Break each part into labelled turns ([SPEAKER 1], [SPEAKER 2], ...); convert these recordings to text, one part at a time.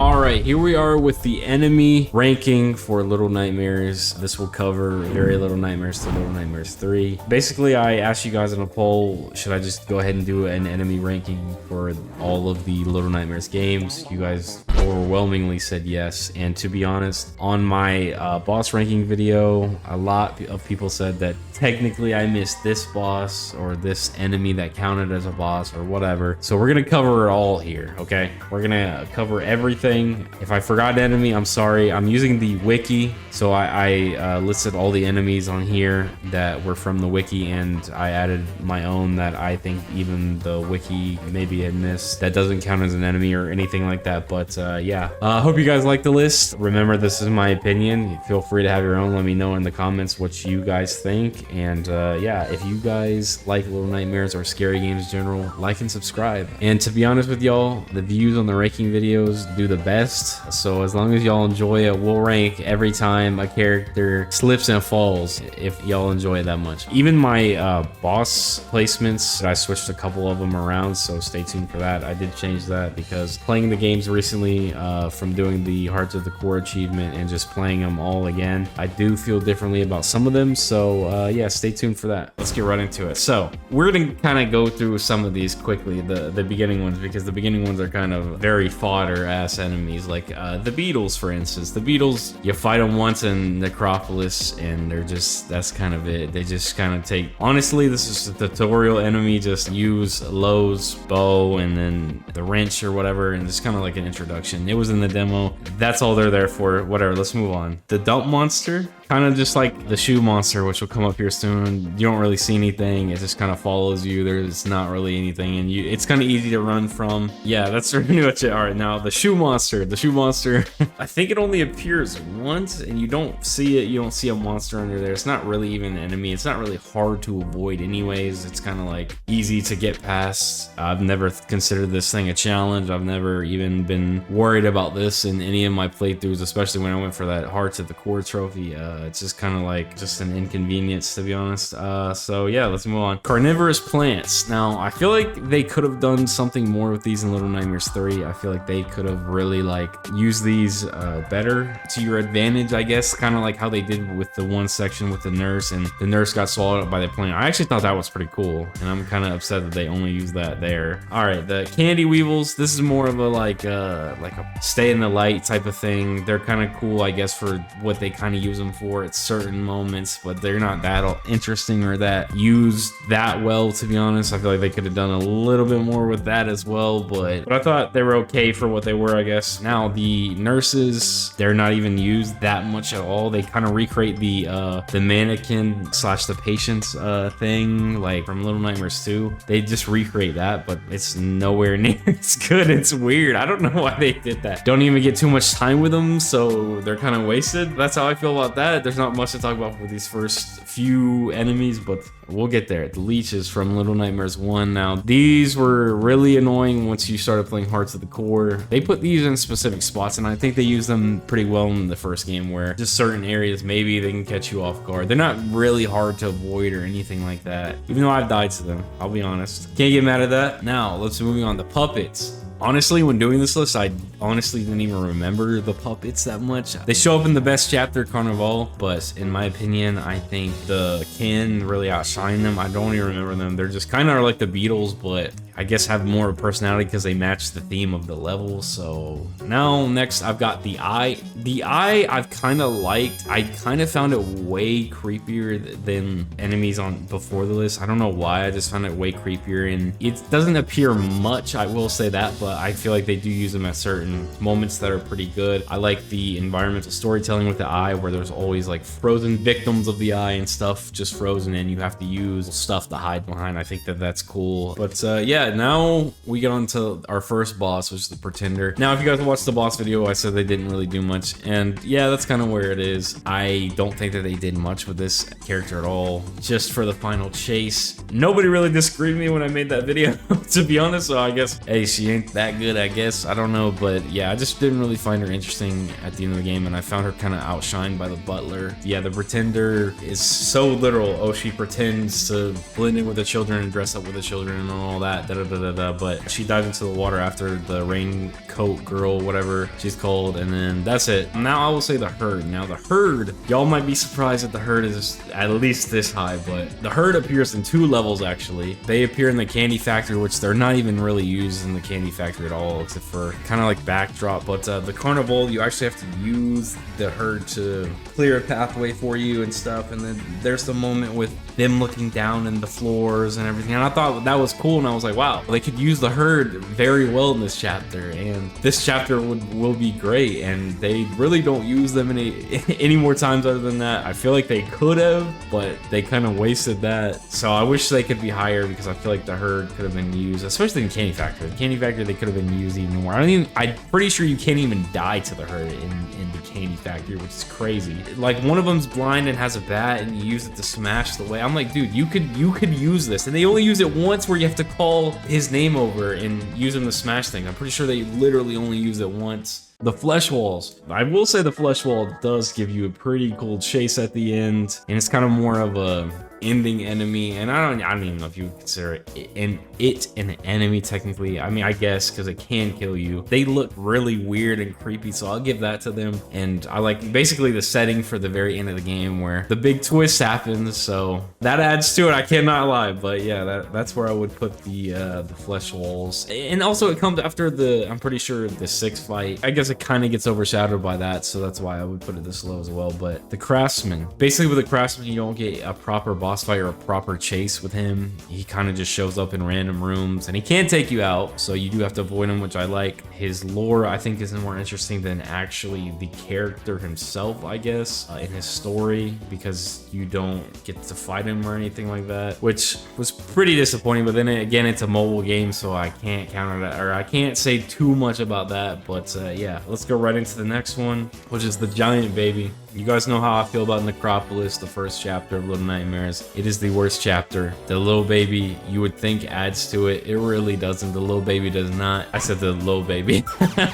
[SPEAKER 1] All right, here we are with the enemy ranking for Little Nightmares. This will cover Very Little Nightmares to Little Nightmares 3. Basically, I asked you guys in a poll, should I just go ahead and do an enemy ranking for all of the Little Nightmares games? You guys overwhelmingly said yes. And to be honest, on my boss ranking video, a lot of people said that technically I missed this boss or this enemy that counted as a boss or whatever. So we're gonna cover it all here, okay? We're gonna cover everything. If I forgot an enemy, I'm sorry. I'm using the wiki, so I listed all the enemies on here that were from the wiki, and I added my own that I think even the wiki maybe had missed. That doesn't count as an enemy or anything like that, but yeah. Hope you guys like the list. Remember, this is my opinion. Feel free to have your own. Let me know in the comments what you guys think, and yeah, if you guys like Little Nightmares or scary games in general, like and subscribe. And to be honest with y'all, the views on the ranking videos do the best, so as long as y'all enjoy it, we'll rank every time a character slips and falls if y'all enjoy it that much. Even my boss placements, I switched a couple of them around, so stay tuned for that. I did change that because playing the games recently, from doing the Hearts of the Core achievement and just playing them all again, I do feel differently about some of them, so yeah, stay tuned for that. Let's get right into it. So we're gonna kind of go through some of these quickly, the beginning ones, because the beginning ones are kind of very fodder ass enemies, like the Beatles, for instance. The Beatles, you fight them once in Necropolis and they're just, that's kind of it. They just kind of take, honestly, this is a tutorial enemy. Just use Lowe's bow and then the wrench or whatever, and just kind of like an introduction. It was in the demo. That's all they're there for. Whatever, let's move on. The dump monster, kind of just like the shoe monster, which will come up here soon. You don't really see anything. It just kind of follows you. There's not really anything, and it's kind of easy to run from. Yeah, that's pretty much it. All right, now the shoe monster. The shoe monster, I think it only appears once, and you don't see it. You don't see a monster under there. It's not really even an enemy. It's not really hard to avoid anyways. It's kind of like easy to get past. I've never considered this thing a challenge. I've never even been worried about this in any of my playthroughs, especially when I went for that Hearts of the Core trophy. It's just kind of like just an inconvenience, to be honest. So yeah, let's move on. Carnivorous plants. Now, I feel like they could have done something more with these in Little Nightmares 3. I feel like they could have really like used these better to your advantage, I guess, kind of like how they did with the one section with the nurse, and the nurse got swallowed up by the plant. I actually thought that was pretty cool, and I'm kind of upset that they only used that there. All right, the candy weevils. This is more of a like a stay in the light type of thing. They're kind of cool, I guess, for what they kind of use them for at certain moments, but they're not that interesting or that used that well, to be honest. I feel like they could have done a little bit more with that as well, but I thought they were okay for what they were, I guess. Now the nurses, they're not even used that much at all. They kind of recreate the mannequin slash the patient's thing, like from Little Nightmares 2. They just recreate that, but it's nowhere near as good. It's weird. I don't know why they did that. Don't even get too much time with them, so they're kind of wasted. That's how I feel about that. There's not much to talk about for these first few enemies, but we'll get there. The leeches from Little Nightmares 1. Now, these were really annoying once you started playing Hearts of the Core. They put these in specific spots, and I think they use them pretty well in the first game, where just certain areas, maybe they can catch you off guard. They're not really hard to avoid or anything like that, even though I've died to them, I'll be honest. Can't get mad at that. Now, let's move on to puppets. Honestly, when doing this list, I honestly didn't even remember the puppets that much. They show up in the best chapter, Carnival, but in my opinion, I think the Kin really outshine them. I don't even remember them. They're just kind of like the Beatles, but I guess have more personality because they match the theme of the level. So now next I've got the Eye. The Eye I've kind of liked. I kind of found it way creepier than enemies on before the list. I don't know why, I just found it way creepier, and it doesn't appear much, I will say that, but I feel like they do use them at certain moments that are pretty good. I like the environmental storytelling with the Eye, where there's always like frozen victims of the Eye and stuff just frozen, and you have to use stuff to hide behind. I think that that's cool. But yeah, now we get on to our first boss, which is the Pretender. Now, if you guys watched the boss video, I said they didn't really do much, and yeah, that's kind of where it is. I don't think that they did much with this character at all, just for the final chase. Nobody really disagreed with me when I made that video, to be honest, so I guess, hey, she ain't that good, I guess. I don't know, but yeah, I just didn't really find her interesting at the end of the game, and I found her kind of outshined by the Butler. Yeah, the Pretender is so literal. Oh, she pretends to blend in with the children and dress up with the children and all that. but she dives into the water after the raincoat girl, whatever she's called, and then that's it. Now I will say the herd. Now the herd, y'all might be surprised that the herd is at least this high, but the herd appears in 2 levels actually. They appear in the candy factory, which they're not even really used in the candy factory at all, except for kind of like backdrop. But the carnival, you actually have to use the herd to clear a pathway for you and stuff. And then there's the moment with them looking down in the floors and everything, and I thought that was cool, and I was like, wow, they could use the herd very well in this chapter, and this chapter will be great. And they really don't use them any more times other than that. I feel like they could have, but they kind of wasted that. So I wish they could be higher, because I feel like the herd could have been used, especially in Candy Factory. The Candy Factory, they could have been used even more. I'm pretty sure you can't even die to the herd in the Candy Factory, which is crazy. Like, one of them's blind and has a bat, and you use it to smash the way. I'm like, dude, you could use this, and they only use it once, where you have to call his name over and use him to smash things. I'm pretty sure they literally only use it once. The flesh walls. I will say the flesh wall does give you a pretty cool chase at the end, and it's kind of more of a ending enemy, and I don't even know if you would consider it an enemy technically. I mean, I guess, because it can kill you. They look really weird and creepy, so I'll give that to them. And I like basically the setting for the very end of the game where the big twist happens, so that adds to it, I cannot lie. But yeah, that's where I would put the flesh walls. And also it comes after I'm pretty sure the 6th fight. I guess it kind of gets overshadowed by that, so that's why I would put it this low as well. But the craftsman, basically with the craftsman, you don't get a proper boss fight or a proper chase with him. He kind of just shows up in random rooms, and he can take you out, so you do have to avoid him, which I like. His lore, I think, is more interesting than actually the character himself, I guess, in his story, because you don't get to fight him or anything like that, which was pretty disappointing. But then again, it's a mobile game, so I can't counter that, or I can't say too much about that. But yeah, let's go right into the next one, which is the giant baby. You guys know how I feel about Necropolis, the first chapter of Little Nightmares. It is the worst chapter. The little baby, you would think, adds to it. It really doesn't. The little baby does not. I said the little baby.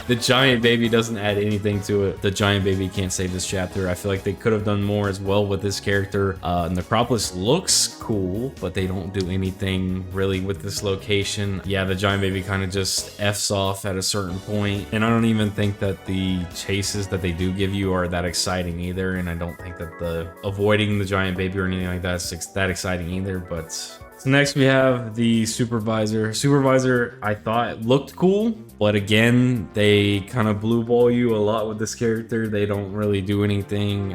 [SPEAKER 1] The giant baby doesn't add anything to it. The giant baby can't save this chapter. I feel like they could have done more as well with this character. Necropolis looks cool, but they don't do anything really with this location. Yeah, the giant baby kind of just F's off at a certain point, and I don't even think that the chases that they do give you are that exciting either, and I don't think that the avoiding the giant baby or anything like that is that exciting either. But so next we have the supervisor. Supervisor, I thought looked cool, but again, they kind of blue ball you a lot with this character. They don't really do anything.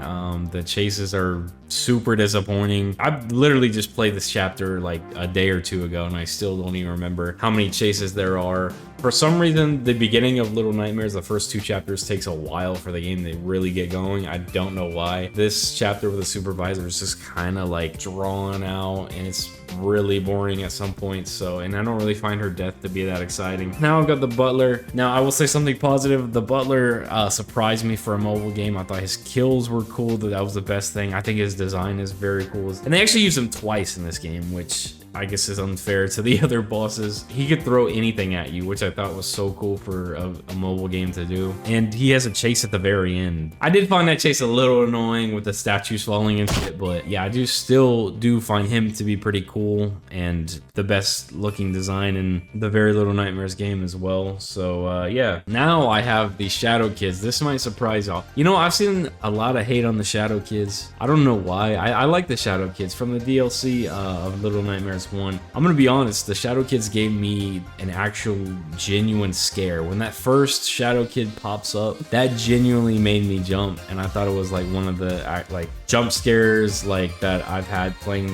[SPEAKER 1] The chases are super disappointing. I literally just played this chapter like a day or two ago, and I still don't even remember how many chases there are. For some reason, the beginning of Little Nightmares, the first 2 chapters, takes a while for the game to really get going. I don't know why. This chapter with the supervisor is just kind of like drawn out, and it's really boring at some points. So, and I don't really find her death to be that exciting. Now I've got the butler. Now I will say something positive. The butler surprised me for a mobile game. I thought his kills were cool. That was the best thing. I think his design is very cool, and they actually use him twice in this game, which I guess is unfair to the other bosses. He could throw anything at you, which I thought was so cool for a mobile game to do. And he has a chase at the very end. I did find that chase a little annoying with the statues falling and shit, but yeah, I still do find him to be pretty cool and the best looking design in the Very Little Nightmares game as well. So yeah, now I have the Shadow Kids. This might surprise y'all. You know, I've seen a lot of hate on the Shadow Kids. I don't know why. I like the Shadow Kids from the DLC of Little Nightmares 1. I'm gonna be honest, the Shadow Kids gave me an actual genuine scare. When that first Shadow Kid pops up, that genuinely made me jump, and I thought it was like one of the like jump scares like that I've had playing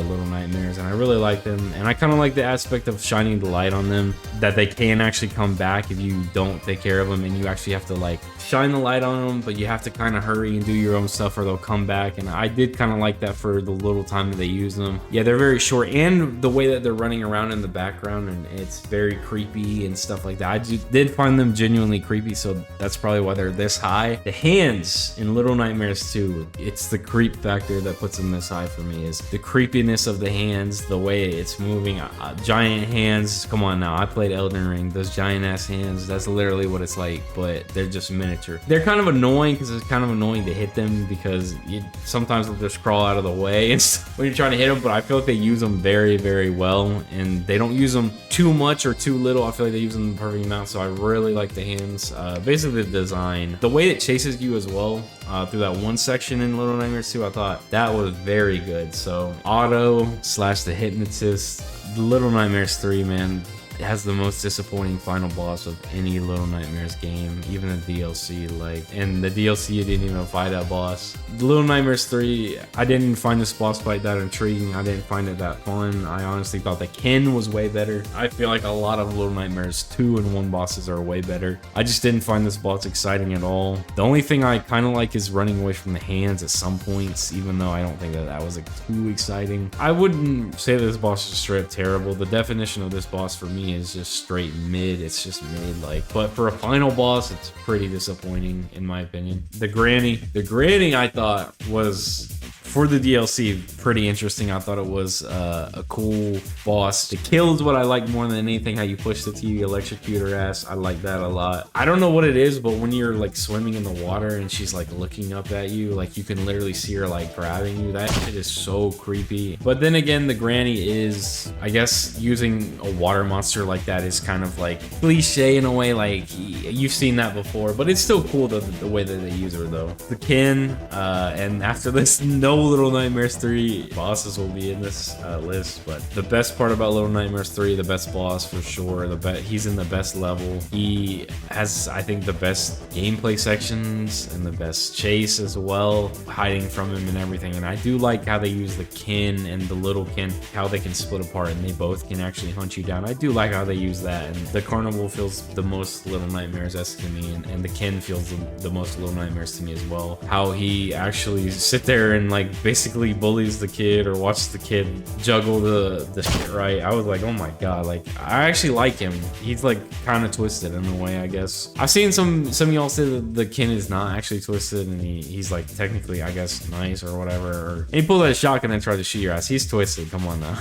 [SPEAKER 1] Little Nightmares, and I really like them. And I kind of like the aspect of shining the light on them, that they can actually come back if you don't take care of them, and you actually have to like shine the light on them, but you have to kind of hurry and do your own stuff or they'll come back. And I did kind of like that for the little time that they use them. Yeah, they're very short, and the way that they're running around in the background, and it's very creepy and stuff like that. I did find them genuinely creepy, so that's probably why they're this high. The hands in Little Nightmares 2, it's the creep factor that puts them this high for me, is the creepiness of the hands, the way it's moving. Giant hands, come on now, I played Elden Ring. Those giant ass hands, that's literally what it's like, but they're just miniature. They're kind of annoying because it's kind of annoying to hit them, because sometimes they'll just crawl out of the way and stuff when you're trying to hit them, but I feel like they use them very very, very well, and they don't use them too much or too little. I feel like they use them the perfect amount, so I really like the hands. Basically the design, the way it chases you as well, through that one section in Little Nightmares 2, I thought that was very good. So Otto / the Hypnotist, Little Nightmares 3, man, it has the most disappointing final boss of any Little Nightmares game, even the DLC. Like, and the DLC, you didn't even fight that boss. Little Nightmares 3, I didn't find this boss fight that intriguing. I didn't find it that fun. I honestly thought that Ken was way better. I feel like a lot of Little Nightmares 2 and 1 bosses are way better. I just didn't find this boss exciting at all. The only thing I kind of like is running away from the hands at some points, even though I don't think that that was like too exciting. I wouldn't say that this boss is straight up terrible. The definition of this boss for me is just straight mid. It's just mid, like, but for a final boss, it's pretty disappointing in my opinion. The Granny I thought was, for the DLC, pretty interesting. I thought it was a cool boss. The kill is what I like more than anything. How you push the TV, electrocute her ass. I like that a lot. I don't know what it is, but when you're like swimming in the water and she's like looking up at you, like you can literally see her like grabbing you. That shit is so creepy. But then again, the Granny is, I guess, using a water monster like that is kind of like cliche in a way. Like you've seen that before, but it's still cool the way that they use her though. The Ken, and after this, no Little Nightmares 3 bosses will be in this list, but the best part about Little Nightmares 3, the best boss for sure, he's in the best level. He has, I think, the best gameplay sections and the best chase as well, hiding from him and everything. And I do like how they use the Ken and the little Ken, how they can split apart and they both can actually hunt you down. I do like how they use that, and the Carnival feels the most Little Nightmares-esque to me, and the Ken feels the most Little Nightmares to me as well. How he actually sit there and like basically bullies the kid or watches the kid juggle the shit right. I was like, oh my god, like I actually like him. He's like kind of twisted in a way, I guess. I've seen some of y'all say that the Ken is not actually twisted and he's like technically, I guess, nice or whatever. Or he pulled out a shotgun and tried to shoot your ass. He's twisted, come on now.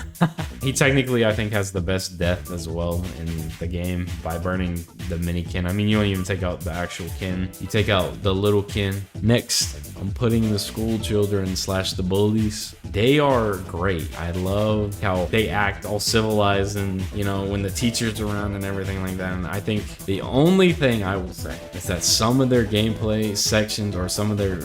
[SPEAKER 1] He technically, I think, has the best death as well in the game by burning the mini Ken. I mean, you don't even take out the actual Ken, you take out the little Ken. Next, I'm putting the school children / the bullies. They are great. I love how they act all civilized and, you know, when the teacher's around and everything like that. And I think the only thing I will say is that some of their gameplay sections or some of their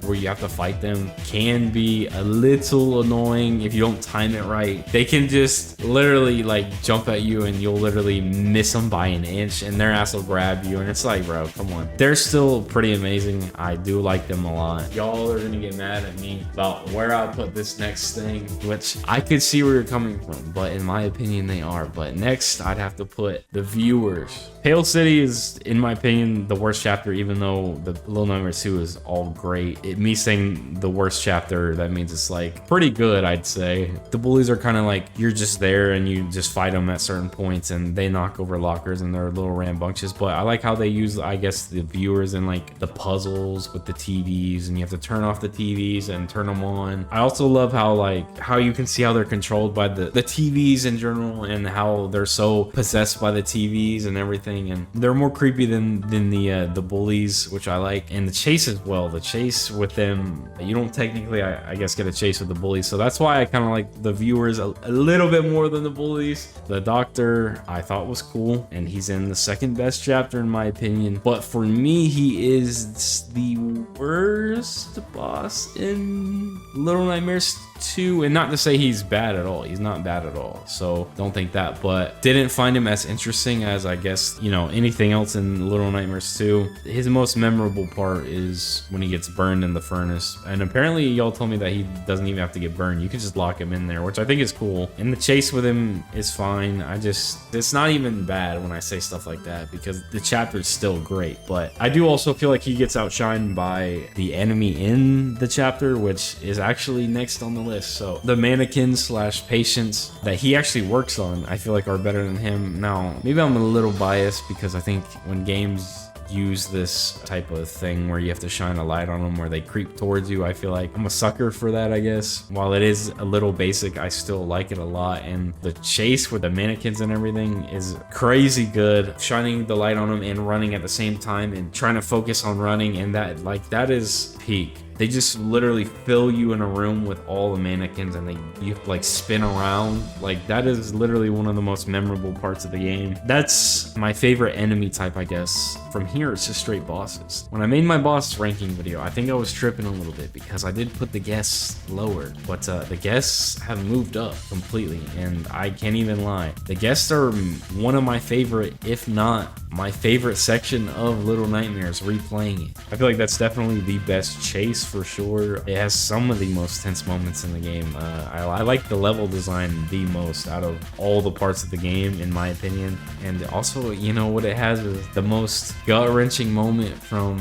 [SPEAKER 1] where you have to fight them can be a little annoying if you don't time it right. They can just literally like jump at you and you'll literally miss them by an inch and their ass will grab you, and it's like, bro, come on. They're still pretty amazing. I do like them a lot. Y'all are gonna get mad at me about where I put this next thing, which I could see where you're coming from, but in my opinion they are. But next I'd have to put the viewers. Pale City is, in my opinion, the worst chapter, even though the Little Nightmares 2 is all great. Me saying the worst chapter, that means it's like pretty good, I'd say. The bullies are kind of like, you're just there and you just fight them at certain points and they knock over lockers and they're little rambunctious. But I like how they use, I guess, the viewers and like the puzzles with the TVs, and you have to turn off the TVs and turn them on. I also love how you can see how they're controlled by the TVs in general, and how they're so possessed by the TVs and everything. And they're more creepy than the bullies, which I like. And the chase as well. The chase with them, you don't technically, I guess, get a chase with the bullies. So that's why I kind of like the viewers a little bit more than the bullies. The doctor I thought was cool, and he's in the second best chapter in my opinion. But for me, he is the worst boss in Little Nightmares 2, and not to say he's bad at all. He's not bad at all, so don't think that. But didn't find him as interesting as, I guess, you know, anything else in Little Nightmares 2. His most memorable part is when he gets burned in the furnace, and apparently y'all told me that he doesn't even have to get burned. You can just lock him in there, which I think is cool. And the chase with him is fine. It's not even bad when I say stuff like that, because the chapter is still great. But I do also feel like he gets outshined by the enemy in the chapter, which is actually next on the list. So the mannequins / patients that he actually works on, I feel like are better than him. Now, maybe I'm a little biased because I think when games use this type of thing where you have to shine a light on them, where they creep towards you, I feel like I'm a sucker for that, I guess. While it is a little basic, I still like it a lot. And the chase with the mannequins and everything is crazy good. Shining the light on them and running at the same time and trying to focus on running, and that is peak. They just literally fill you in a room with all the mannequins, and you have to like spin around. Like that is literally one of the most memorable parts of the game. That's my favorite enemy type, I guess. From here, it's just straight bosses. When I made my boss ranking video, I think I was tripping a little bit because I did put the guests lower, but the guests have moved up completely, and I can't even lie. The guests are one of my favorite, if not my favorite section of Little Nightmares, replaying it. I feel like that's definitely the best chase for sure. It has some of the most tense moments in the game. I like the level design the most out of all the parts of the game, in my opinion. And also, you know, what it has is the most gut-wrenching moment from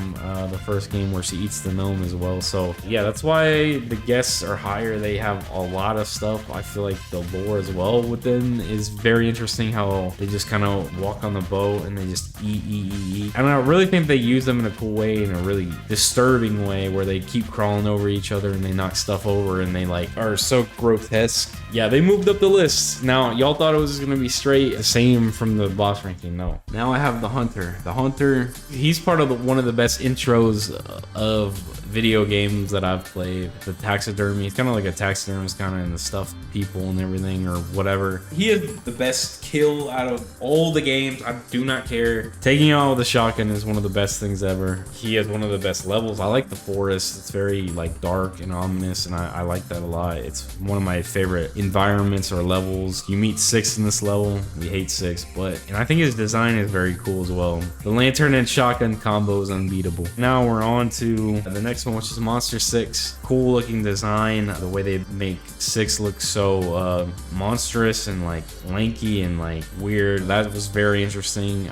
[SPEAKER 1] the first game where she eats the gnome as well. So yeah, that's why the guests are higher. They have a lot of stuff. I feel like the lore as well with them is very interesting, how they just kind of walk on the boat and they just eat. And I really think they use them in a cool way, in a really disturbing way, where they keep crawling over each other and they knock stuff over and they like are so grotesque. Yeah, they moved up the list. Now, y'all thought it was gonna be straight the same from the boss ranking. No. Now I have the Hunter. The Hunter, he's part of one of the best intros of video games that I've played. The taxidermy, he's kind of like a taxidermist, kind of in the stuffed people and everything or whatever. He is the best kill out of all the games. I do not care. Taking out with the shotgun is one of the best things ever. He has one of the best levels. I like the forest. It's very like dark and ominous, and I like that a lot. It's one of my favorite environments or levels. You meet Six in this level. We hate Six, and I think his design is very cool as well. The lantern and shotgun combo is unbeatable. Now we're on to the next one, which is Monster 6. Cool looking design. The way they make Six look so monstrous and like lanky and like weird. That was very interesting.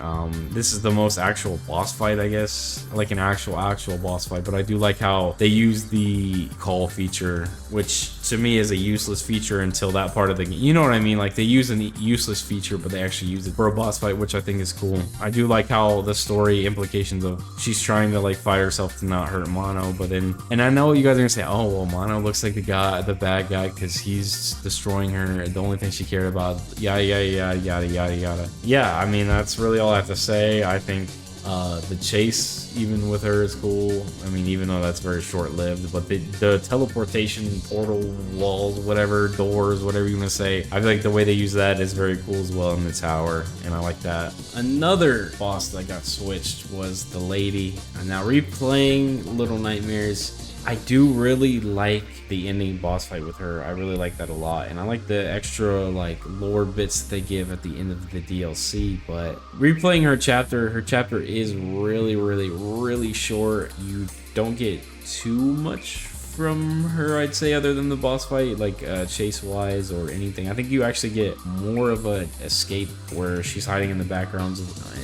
[SPEAKER 1] This is the most actual boss fight, I guess, like an actual boss fight, but I do like how they use the call feature, which to me is a useless feature until that part of the game. You know what I mean? Like they use a useless feature, but they actually use it for a boss fight, which I think is cool. I do like how the story implications of she's trying to like fight herself to not hurt Mono, but then, and I know you guys are gonna say, oh well, Mono looks like the bad guy because he's destroying her. The only thing she cared about, yada yada yada yada yada. Yeah, I mean that's really all I have to say. I think the chase even with her is cool. I mean, even though that's very short-lived, but the teleportation portal walls, whatever, doors, whatever you want to say, I feel like the way they use that is very cool as well in the tower, and I like that. Another boss that got switched was the lady. And now replaying Little Nightmares, I do really like the ending boss fight with her. I really like that a lot, and I like the extra like lore bits that they give at the end of the DLC. But replaying her chapter is really short. You don't get too much from her, I'd say, other than the boss fight, like chase wise or anything. I think you actually get more of a escape where she's hiding in the backgrounds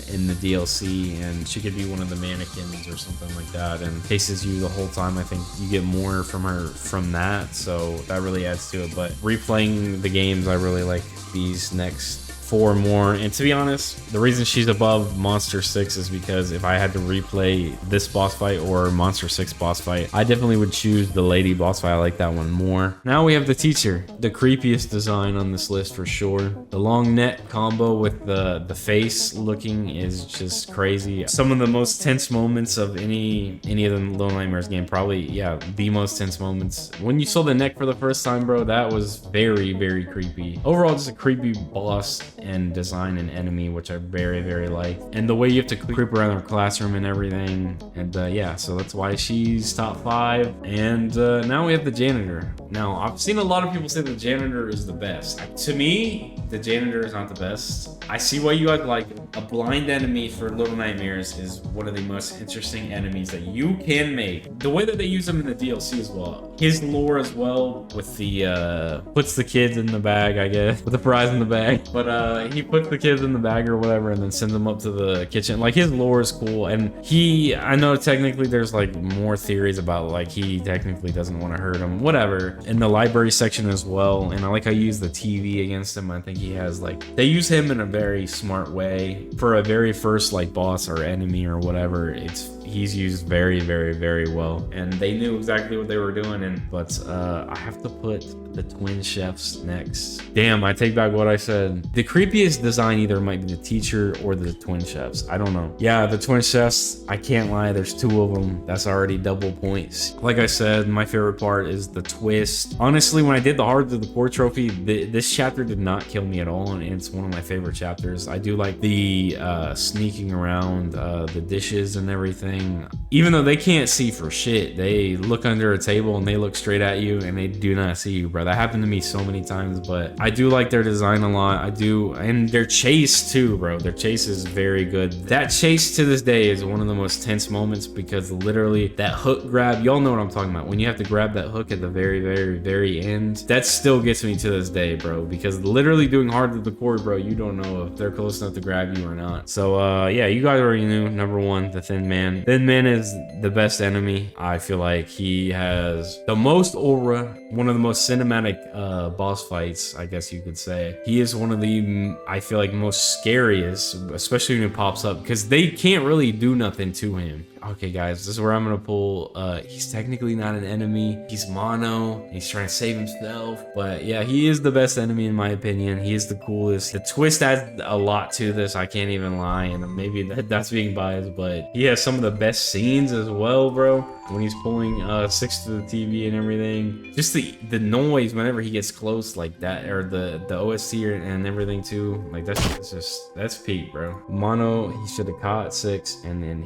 [SPEAKER 1] in the DLC, and she could be one of the mannequins or something like that, and chases you the whole time. I think you get more from her from that, so that really adds to it. But replaying the games, I really like these next 4 more, and to be honest, the reason she's above Monster 6 is because if I had to replay this boss fight or Monster 6 boss fight, I definitely would choose the lady boss fight. I like that one more. Now we have the teacher, the creepiest design on this list for sure. The long neck combo with the face looking is just crazy. Some of the most tense moments of any of the Little Nightmares game, probably, yeah, the most tense moments. When you saw the neck for the first time, bro, that was very creepy. Overall, just a creepy boss and design and enemy, which I very like, and the way you have to creep around her classroom and everything. And yeah, so that's why she's top 5. And now we have the janitor. Now I've seen a lot of people say the janitor is the best. To me, the janitor is not the best. I see why you had like a blind enemy for Little Nightmares is one of the most interesting enemies that you can make. The way that they use them in the DLC as well, his lore as well, with the puts the kids in the bag, I guess, with the prize in the bag, but he puts the kids in the bag or whatever and then sends them up to the kitchen. Like his lore is cool, and I know technically there's like more theories about like he technically doesn't want to hurt him, whatever, in the library section as well. And I like how you use the TV against him. I think he has like, they use him in a very smart way for a very first like boss or enemy or whatever. He's used very well, and they knew exactly what they were doing. But I have to put the twin chefs next. Damn, I take back what I said. The creepiest design either might be the teacher or the twin chefs. I don't know. Yeah, the twin chefs, I can't lie, there's 2 of them. That's already double points. Like I said, my favorite part is the twist. Honestly, when I did the Heart of the Core trophy, this chapter did not kill me at all, and it's one of my favorite chapters. I do like the sneaking around, the dishes and everything. Even though they can't see for shit, they look under a table and they look straight at you and they do not see you, bro. That happened to me so many times, but I do like their design a lot. I do, and their chase too, bro. Their chase is very good. That chase to this day is one of the most tense moments because literally that hook grab, y'all know what I'm talking about. When you have to grab that hook at the very end, that still gets me to this day, bro, because literally doing Heart of the Core, bro, you don't know if they're close enough to grab you or not. So yeah, you guys already knew. Number 1, the Thin Man. Thin Man is the best enemy. I feel like he has the most aura, one of the most cinematic boss fights, I guess you could say. He is one of the, I feel like, most scariest, especially when he pops up, because they can't really do nothing to him. Okay, guys, this is where I'm gonna pull. He's technically not an enemy. He's mono. He's trying to save himself. But yeah, he is the best enemy in my opinion. He is the coolest. The twist adds a lot to this. I can't even lie, and maybe that's being biased, but he has some of the best scenes as well, bro. When he's pulling 6 to the TV and everything, just the noise whenever he gets close like that, or the OST and everything too, like that's peak, bro. Mono, he should have caught 6, and then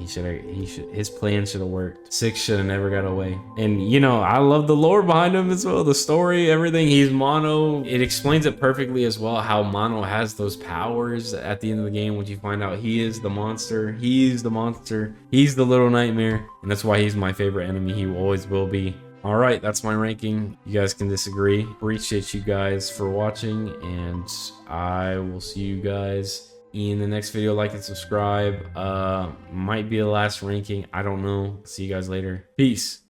[SPEAKER 1] his plan should have worked. 6 should have never got away. And you know, I love the lore behind him as well, the story, everything. He's mono. It explains it perfectly as well, how mono has those powers at the end of the game when you find out he is the monster. He's the monster. He's the little nightmare, and that's why he's my favorite enemy. He always will be. All right, that's my ranking. You guys can disagree. Appreciate you guys for watching, and I will see you guys in the next video. Like and subscribe. Might be the last ranking, I don't know. See you guys later. Peace.